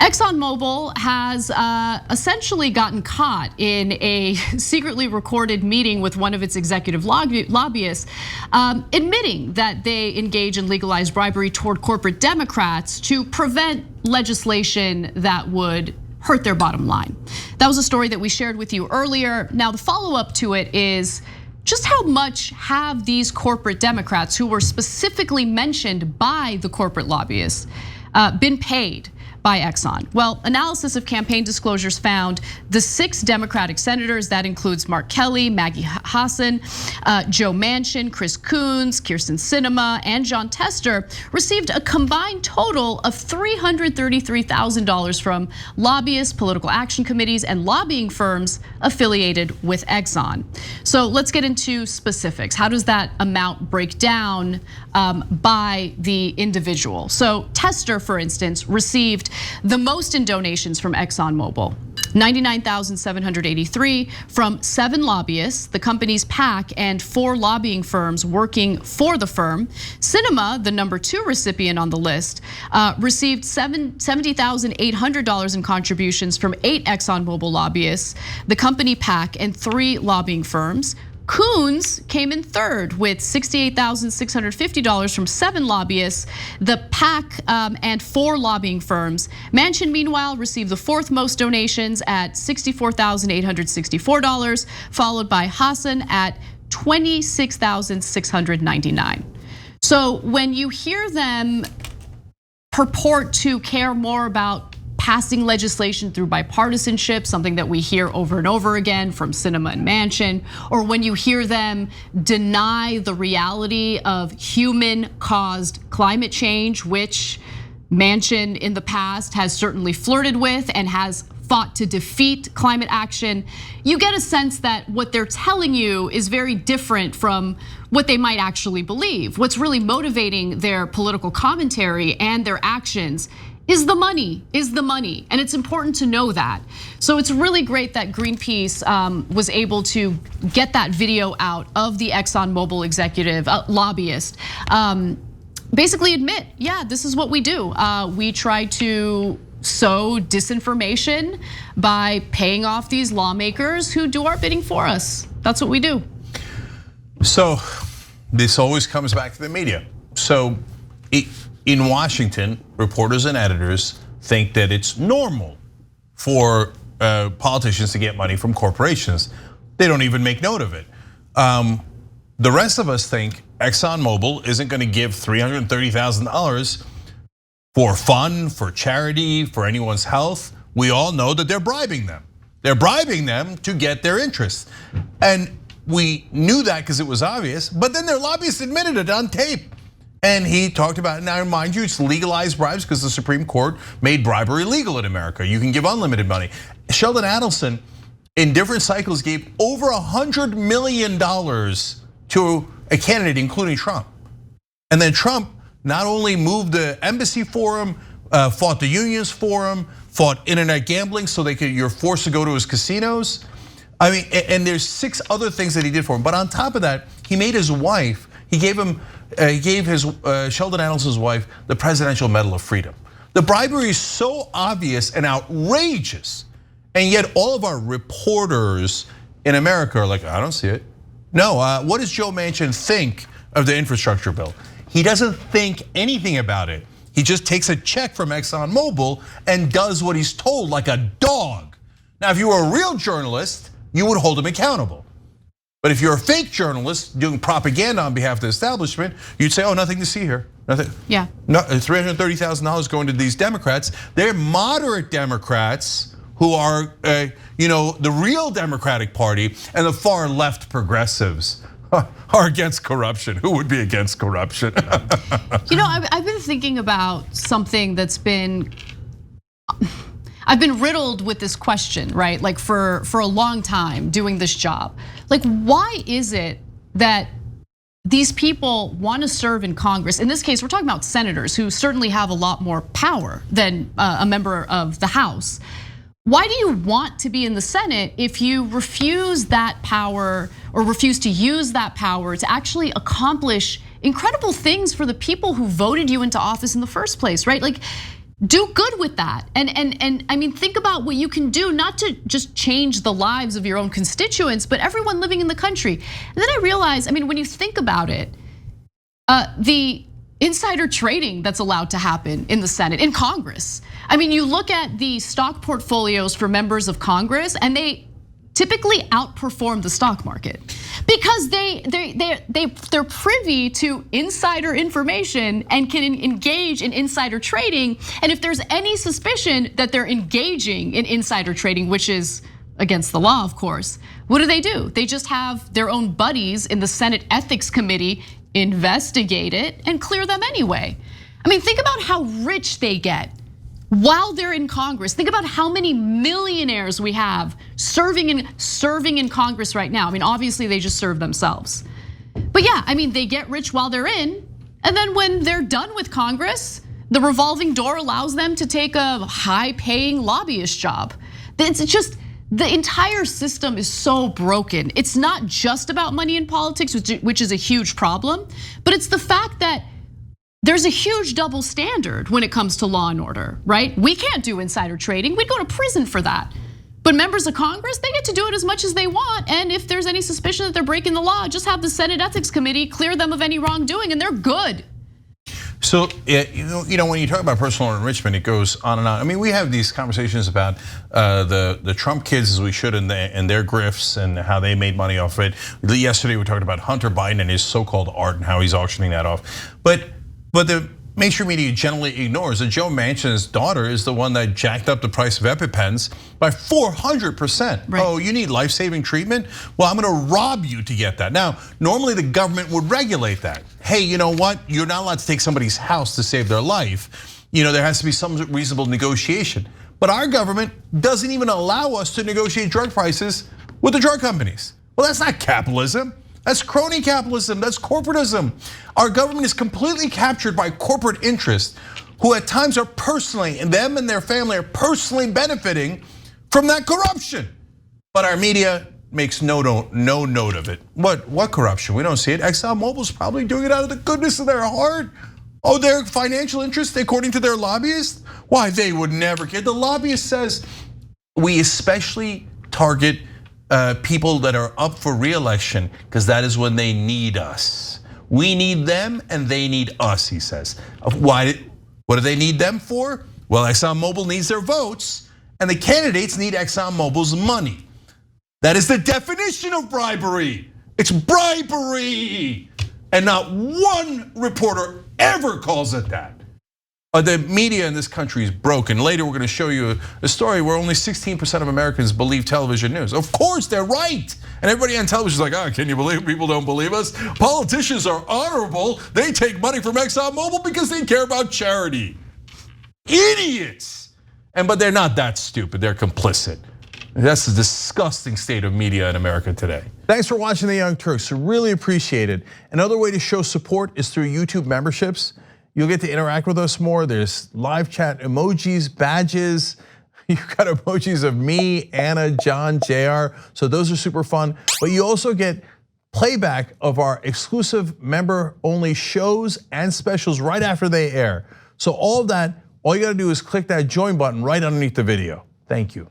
ExxonMobil has essentially gotten caught in a secretly recorded meeting with one of its executive lobbyists, admitting that they engage in legalized bribery toward corporate Democrats to prevent legislation that would hurt their bottom line. That was a story that we shared with you earlier. Now, the follow-up to it is just how much have these corporate Democrats, who were specifically mentioned by the corporate lobbyists, been paid by Exxon? Well, analysis of campaign disclosures found the 6 Democratic senators, that includes Mark Kelly, Maggie Hassan, Joe Manchin, Chris Coons, Kyrsten Sinema, and Jon Tester, received a combined total of $333,000 from lobbyists, political action committees, and lobbying firms affiliated with Exxon. So let's get into specifics. How does that amount break down by the individual? So Tester, for instance, received the most in donations from ExxonMobil, $99,783 from 7 lobbyists, the company's PAC, and 4 lobbying firms working for the firm. Sinema, the number 2 recipient on the list, received $70,800 in contributions from 8 ExxonMobil lobbyists, the company PAC, and 3 lobbying firms. Coons came in third with $68,650 from 7 lobbyists, the PAC, and 4 lobbying firms. Manchin, meanwhile, received the 4th most donations at $64,864, followed by Hassan at $26,699. So when you hear them purport to care more about passing legislation through bipartisanship, something that we hear over and over again from Sinema and Manchin, or when you hear them deny the reality of human-caused climate change, which Manchin in the past has certainly flirted with and has fought to defeat climate action, you get a sense that what they're telling you is very different from what they might actually believe. What's really motivating their political commentary and their actions is the money, and it's important to know that. So it's really great that Greenpeace was able to get that video out of the ExxonMobil executive lobbyist. Basically admit, yeah, this is what we do. We try to sow disinformation by paying off these lawmakers who do our bidding for us. That's what we do. So this always comes back to the media. So in Washington, reporters and editors think that it's normal for politicians to get money from corporations. They don't even make note of it. The rest of us think ExxonMobil isn't going to give $330,000 for fun, for charity, for anyone's health. We all know that they're bribing them. They're bribing them to get their interest. And we knew that because it was obvious, but then their lobbyists admitted it on tape. And he talked about it. Now, mind you, it's legalized bribes because the Supreme Court made bribery legal in America. You can give unlimited money. Sheldon Adelson, in different cycles, gave over $100 million to a candidate, including Trump. And then Trump not only moved the embassy for him, fought the unions for him, fought internet gambling so you're forced to go to his casinos. I mean, and there's 6 other things that he did for him. But on top of that, he made his wife, he gave Sheldon Adelson's wife the Presidential Medal of Freedom. The bribery is so obvious and outrageous, and yet all of our reporters in America are like, I don't see it. No, what does Joe Manchin think of the infrastructure bill? He doesn't think anything about it. He just takes a check from ExxonMobil and does what he's told like a dog. Now, if you were a real journalist, you would hold him accountable. But if you're a fake journalist doing propaganda on behalf of the establishment, you'd say, nothing to see here, nothing. Yeah. No, $330,000 going to these Democrats. They're moderate Democrats who are, the real Democratic Party, and the far left progressives are against corruption. Who would be against corruption? I've been thinking about something that's been. I've been riddled with this question, right? Like for a long time doing this job. Like, why is it that these people want to serve in Congress? In this case, we're talking about senators who certainly have a lot more power than a member of the House. Why do you want to be in the Senate if you refuse that power or refuse to use that power to actually accomplish incredible things for the people who voted you into office in the first place, right? Like, do good with that. And I mean, think about what you can do, not to just change the lives of your own constituents, but everyone living in the country. And then I realized, I mean, when you think about it, the insider trading that's allowed to happen in the Senate, in Congress. I mean, you look at the stock portfolios for members of Congress, and they typically outperform the stock market because they're privy to insider information and can engage in insider trading. And if there's any suspicion that they're engaging in insider trading, which is against the law, of course, what do? They just have their own buddies in the Senate Ethics Committee investigate it and clear them anyway. I mean, think about how rich they get while they're in Congress. Think about how many millionaires we have serving in Congress right now. I mean, obviously they just serve themselves. But yeah, I mean, they get rich while they're in, and then when they're done with Congress, the revolving door allows them to take a high-paying lobbyist job. It's just, the entire system is so broken. It's not just about money in politics, which is a huge problem, but it's the fact that there's a huge double standard when it comes to law and order, right? We can't do insider trading. We'd go to prison for that. But members of Congress, they get to do it as much as they want. And if there's any suspicion that they're breaking the law, just have the Senate Ethics Committee clear them of any wrongdoing, and they're good. So, you know, when you talk about personal enrichment, it goes on and on. I mean, we have these conversations about the Trump kids, as we should, and their grifts and how they made money off it. Yesterday, we talked about Hunter Biden and his so-called art and how he's auctioning that off. But the mainstream media generally ignores that Joe Manchin's daughter is the one that jacked up the price of EpiPens by 400%. Right. Oh, you need life-saving treatment? Well, I'm gonna rob you to get that. Now, normally the government would regulate that. Hey, you know what? You're not allowed to take somebody's house to save their life. You know, there has to be some reasonable negotiation. But our government doesn't even allow us to negotiate drug prices with the drug companies. Well, that's not capitalism. That's crony capitalism, that's corporatism. Our government is completely captured by corporate interests who at times are personally, and them and their family are personally benefiting from that corruption. But our media makes no note of it. What corruption? We don't see it. ExxonMobil's probably doing it out of the goodness of their heart. Oh, their financial interests, according to their lobbyists? Why, they would never get. The lobbyist says, we especially target people that are up for re-election because that is when they need us. We need them and they need us, he says. Why? What do they need them for? Well, ExxonMobil needs their votes and the candidates need ExxonMobil's money. That is the definition of bribery. It's bribery. And not one reporter ever calls it that. The media in this country is broken. Later, we're going to show you a story where only 16% of Americans believe television news. Of course, they're right. And everybody on television is like, oh, can you believe people don't believe us? Politicians are honorable. They take money from ExxonMobil because they care about charity. Idiots. But they're not that stupid. They're complicit. That's the disgusting state of media in America today. Thanks for watching The Young Turks. Really appreciate it. Another way to show support is through YouTube memberships. You'll get to interact with us more. There's live chat emojis, badges. You've got emojis of me, Anna, John, JR. So those are super fun. But you also get playback of our exclusive member-only shows and specials right after they air. So all of that, all you gotta do is click that join button right underneath the video. Thank you.